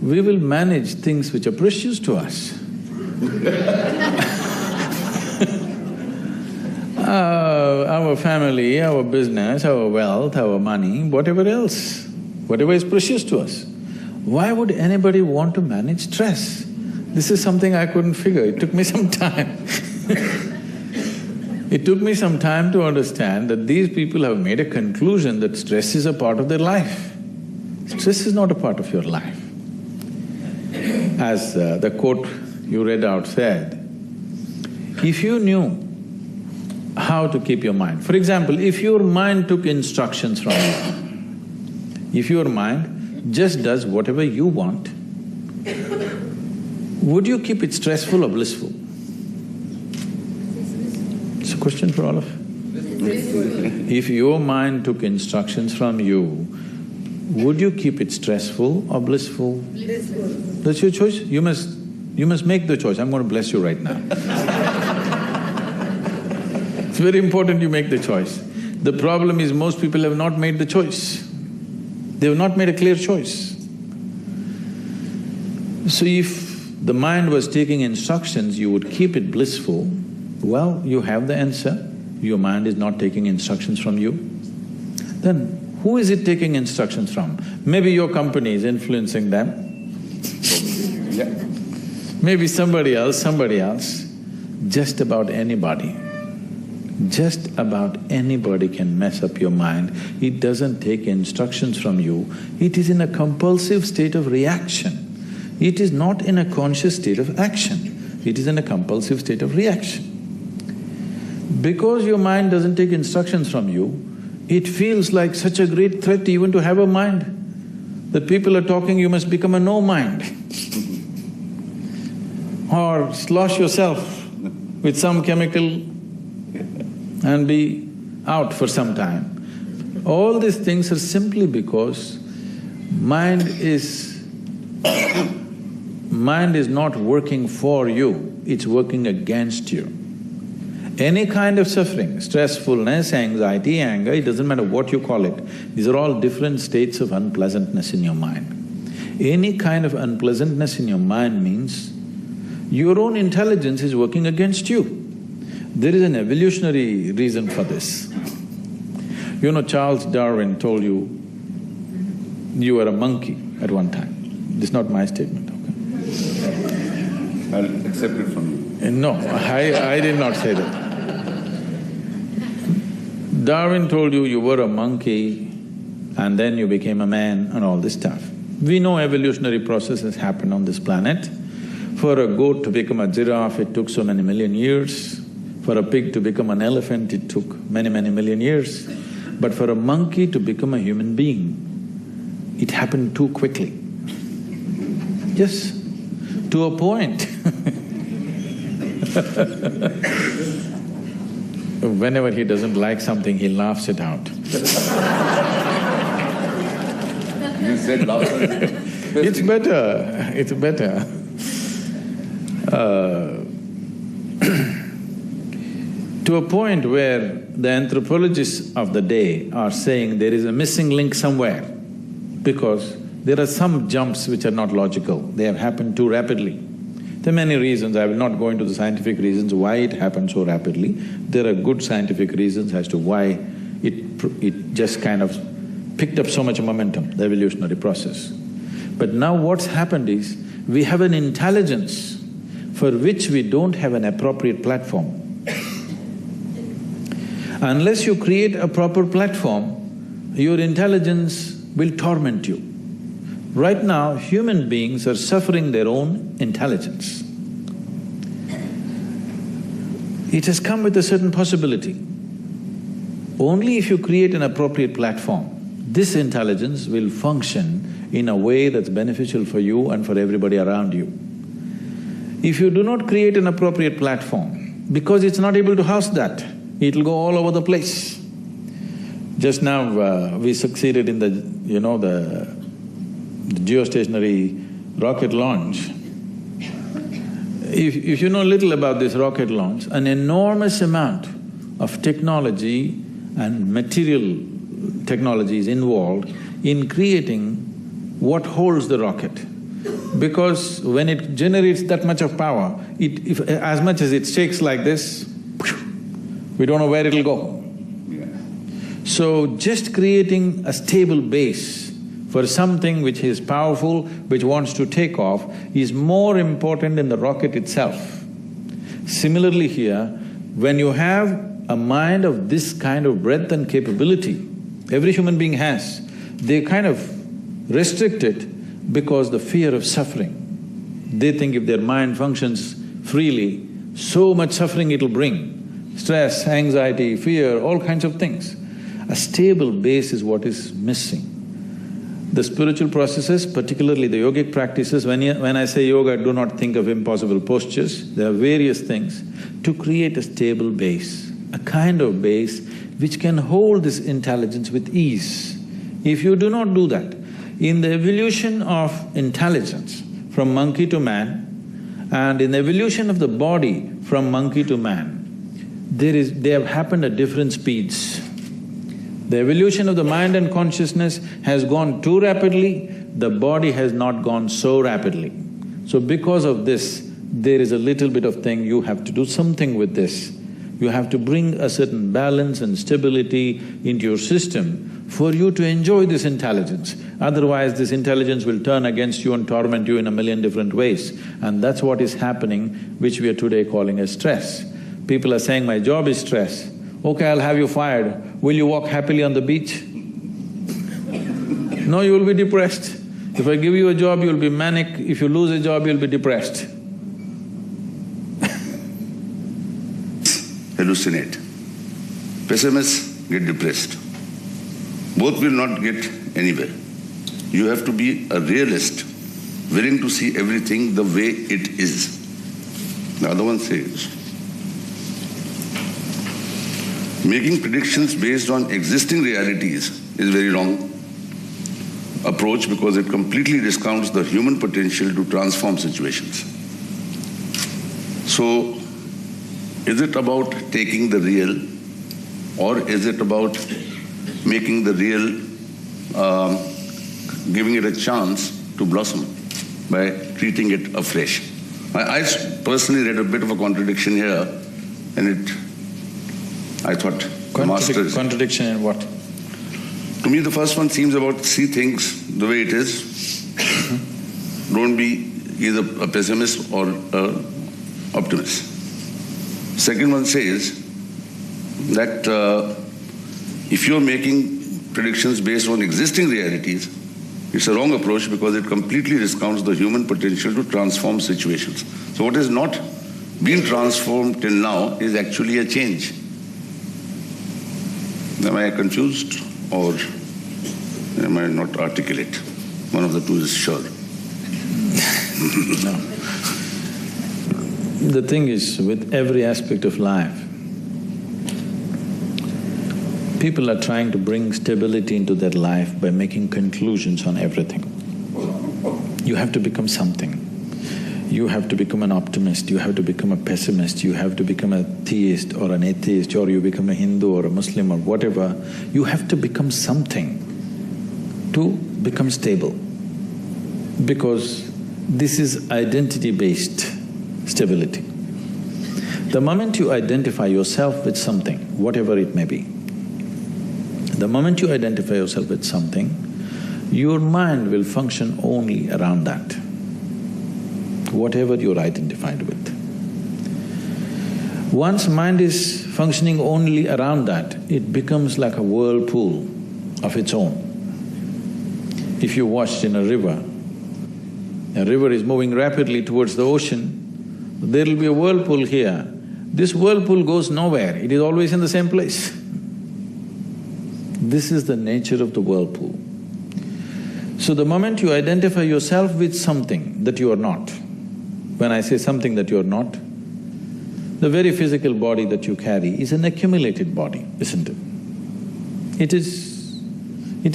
we will manage things which are precious to us. Our family, our business, our wealth, our money, whatever else, whatever is precious to us. Why would anybody want to manage stress? This is something I couldn't figure, it took me some time It took me some time to understand that these people have made a conclusion that stress is a part of their life. Stress is not a part of your life. As the quote you read out said, if you knew how to keep your mind… For example, if your mind took instructions from you, if your mind just does whatever you want, would you keep it stressful or blissful? It's a question for all of you. If your mind took instructions from you, would you keep it stressful or blissful? Blissful. That's your choice. You must make the choice. I'm going to bless you right now. It's very important you make the choice. The problem is most people have not made the choice. They have not made a clear choice. So if the mind was taking instructions, you would keep it blissful, well, you have the answer. Your mind is not taking instructions from you. Then who is it taking instructions from? Maybe your company is influencing them. Yeah. Maybe somebody else, just about anybody. Just about anybody can mess up your mind. It doesn't take instructions from you, it is in a compulsive state of reaction. It is not in a conscious state of action, it is in a compulsive state of reaction. Because your mind doesn't take instructions from you, it feels like such a great threat even to have a mind, that people are talking, you must become a no mind. Or slosh yourself with some chemical and be out for some time. All these things are simply because mind is not working for you, it's working against you. Any kind of suffering, stressfulness, anxiety, anger, it doesn't matter what you call it, these are all different states of unpleasantness in your mind. Any kind of unpleasantness in your mind means your own intelligence is working against you. There is an evolutionary reason for this. You know, Charles Darwin told you, you were a monkey at one time. This is not my statement, okay? I'll accept it from you. No, I did not say that. Darwin told you, you were a monkey and then you became a man and all this stuff. We know evolutionary processes happen on this planet. For a goat to become a giraffe, it took so many million years. For a pig to become an elephant, it took many, many million years. But for a monkey to become a human being, it happened too quickly. Yes, to a point. Whenever he doesn't like something, he laughs it out. You said laughter. It's better, it's better. To a point where the anthropologists of the day are saying there is a missing link somewhere, because there are some jumps which are not logical, they have happened too rapidly. There are many reasons, I will not go into the scientific reasons why it happened so rapidly. There are good scientific reasons as to why it just kind of picked up so much momentum, the evolutionary process. But now what's happened is, we have an intelligence for which we don't have an appropriate platform. Unless you create a proper platform, your intelligence will torment you. Right now, human beings are suffering their own intelligence. It has come with a certain possibility. Only if you create an appropriate platform, this intelligence will function in a way that's beneficial for you and for everybody around you. If you do not create an appropriate platform, because it's not able to house that, it'll go all over the place. Just now, we succeeded in the geostationary rocket launch. If you know little about this rocket launch, an enormous amount of technology and material technology is involved in creating what holds the rocket. Because when it generates that much of power, as much as it shakes like this, we don't know where it'll go. Yeah. So just creating a stable base for something which is powerful, which wants to take off, is more important than the rocket itself. Similarly here, when you have a mind of this kind of breadth and capability, every human being has, they kind of restrict it because the fear of suffering. They think if their mind functions freely, so much suffering it'll bring. Stress, anxiety, fear, all kinds of things. A stable base is what is missing. The spiritual processes, particularly the yogic practices, when I say yoga, do not think of impossible postures. There are various things to create a stable base, a kind of base which can hold this intelligence with ease. If you do not do that, in the evolution of intelligence from monkey to man, and in the evolution of the body from monkey to man, they have happened at different speeds. The evolution of the mind and consciousness has gone too rapidly, the body has not gone so rapidly. So because of this, there is a little bit of thing, you have to do something with this. You have to bring a certain balance and stability into your system for you to enjoy this intelligence. Otherwise, this intelligence will turn against you and torment you in a million different ways. And that's what is happening, which we are today calling as stress. People are saying, my job is stress. Okay, I'll have you fired. Will you walk happily on the beach? No, you will be depressed. If I give you a job, you'll be manic. If you lose a job, you'll be depressed. Hallucinate. Pessimists get depressed. Both will not get anywhere. You have to be a realist, willing to see everything the way it is. The other one says, making predictions based on existing realities is very wrong approach because it completely discounts the human potential to transform situations. So, is it about taking the real, or is it about making the real, giving it a chance to blossom by treating it afresh? I personally read a bit of a contradiction here, and I thought the masters… Contradiction in what? To me, the first one seems about see things the way it is. Don't be either a pessimist or an optimist. Second one says that if you're making predictions based on existing realities, it's a wrong approach because it completely discounts the human potential to transform situations. So what has not been transformed till now is actually a change. Am I confused or am I not articulate? One of the two is sure. No. The thing is, with every aspect of life, people are trying to bring stability into their life by making conclusions on everything. You have to become something. You have to become an optimist, you have to become a pessimist, you have to become a theist or an atheist, or you become a Hindu or a Muslim or whatever. You have to become something to become stable, because this is identity-based stability. The moment you identify yourself with something, whatever it may be, the moment you identify yourself with something, your mind will function only around that, whatever you're identified with. Once mind is functioning only around that, it becomes like a whirlpool of its own. If you watched in a river is moving rapidly towards the ocean, there'll be a whirlpool here. This whirlpool goes nowhere, it is always in the same place. This is the nature of the whirlpool. So the moment you identify yourself with something that you are not, when I say something that you are not, the very physical body that you carry is an accumulated body, isn't it? It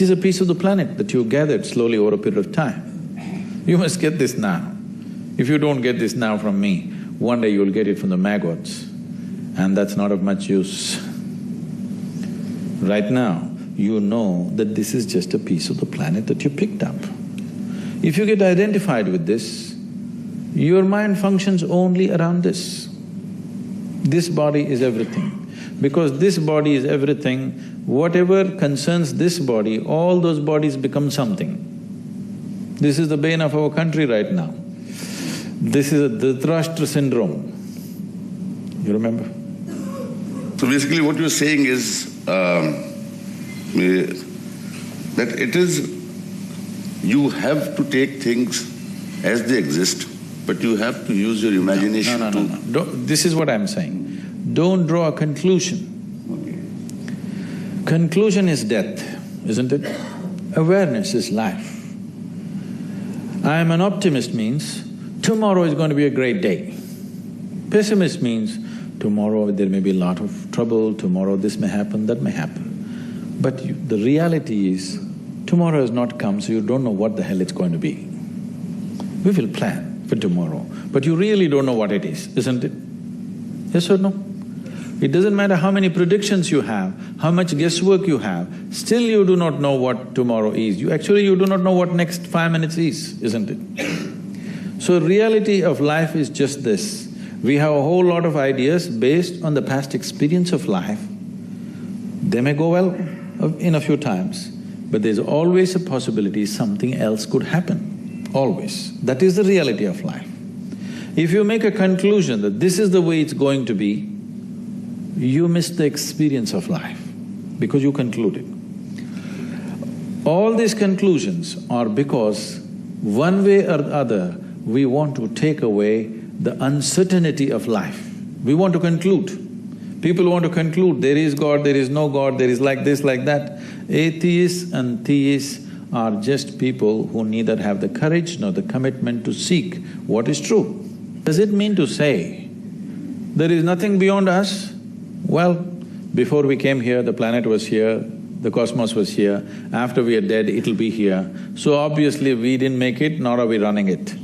is a piece of the planet that you gathered slowly over a period of time. You must get this now. If you don't get this now from me, one day you'll get it from the maggots, and that's not of much use. Right now, you know that this is just a piece of the planet that you picked up. If you get identified with this, your mind functions only around this. This body is everything. Because this body is everything, whatever concerns this body, all those bodies become something. This is the bane of our country right now. This is a Dhritarashtra syndrome. You remember? So basically what you're saying is that it is… you have to take things as they exist, but you have to use your imagination No. This is what I'm saying. Don't draw a conclusion. Okay. Conclusion is death, isn't it? Awareness is life. I am an optimist means tomorrow is going to be a great day. Pessimist means tomorrow there may be a lot of trouble, tomorrow this may happen, that may happen. But the reality is, tomorrow has not come, so you don't know what the hell it's going to be. We will plan for tomorrow, but you really don't know what it is, isn't it? Yes or no? It doesn't matter how many predictions you have, how much guesswork you have, still you do not know what tomorrow is. You do not know what next 5 minutes is, isn't it? So reality of life is just this. We have a whole lot of ideas based on the past experience of life. They may go well in a few times, but there's always a possibility something else could happen, always. That is the reality of life. If you make a conclusion that this is the way it's going to be, you miss the experience of life because you concluded. All these conclusions are because one way or the other, we want to take away the uncertainty of life. We want to conclude. People want to conclude, there is God, there is no God, there is like this, like that. Atheists and theists are just people who neither have the courage nor the commitment to seek what is true. Does it mean to say, there is nothing beyond us? Well, before we came here, the planet was here, the cosmos was here, after we are dead, it'll be here. So obviously we didn't make it, nor are we running it.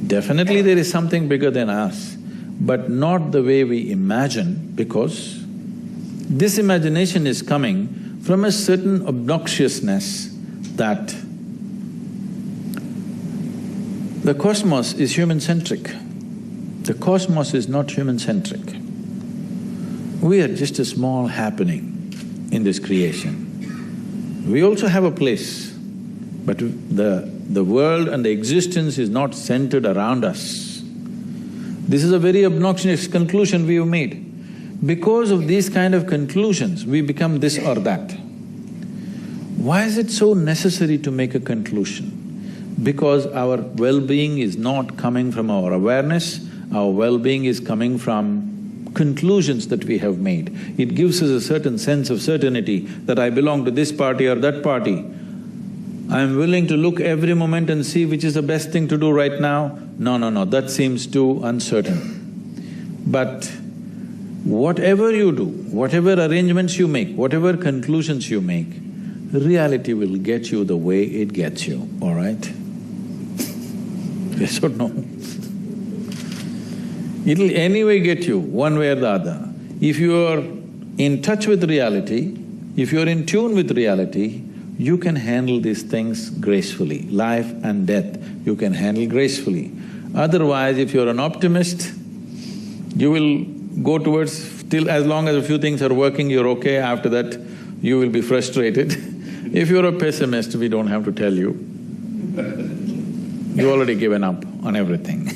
Definitely there is something bigger than us, but not the way we imagine, because this imagination is coming from a certain obnoxiousness that the cosmos is human-centric. The cosmos is not human-centric. We are just a small happening in this creation. We also have a place, but the world and the existence is not centered around us. This is a very obnoxious conclusion we have made. Because of these kind of conclusions, we become this or that. Why is it so necessary to make a conclusion? Because our well-being is not coming from our awareness, our well-being is coming from conclusions that we have made. It gives us a certain sense of certainty that I belong to this party or that party. I am willing to look every moment and see which is the best thing to do right now. No, that seems too uncertain. But whatever you do, whatever arrangements you make, whatever conclusions you make, reality will get you the way it gets you, all right? Yes or no? It'll anyway get you, one way or the other. If you are in touch with reality, if you're in tune with reality, you can handle these things gracefully. Life and death, you can handle gracefully. Otherwise, if you're an optimist, you will go towards… till as long as a few things are working, you're okay, after that you will be frustrated. If you're a pessimist, we don't have to tell you. You've already given up on everything.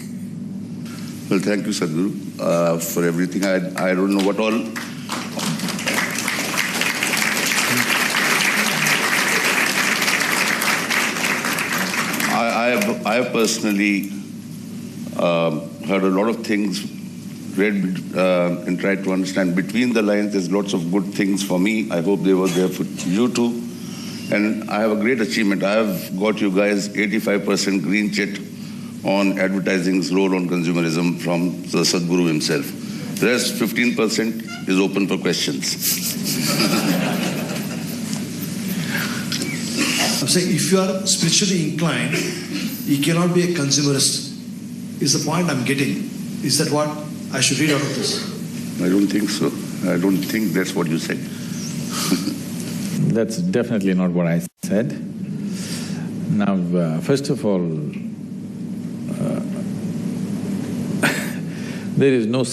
Well, thank you, Sadhguru, for everything. I don't know what all… I have personally heard a lot of things, read and tried to understand between the lines. There's lots of good things for me. I hope they were there for you too. And I have a great achievement. I have got you guys 85% green check on advertising's role on consumerism from the Sadhguru himself. The rest 15% is open for questions. I'm saying if you are spiritually inclined, you cannot be a consumerist, is the point I'm getting. Is that what I should read out of this? I don't think so. I don't think that's what you said. That's definitely not what I said. Now, first of all, there is no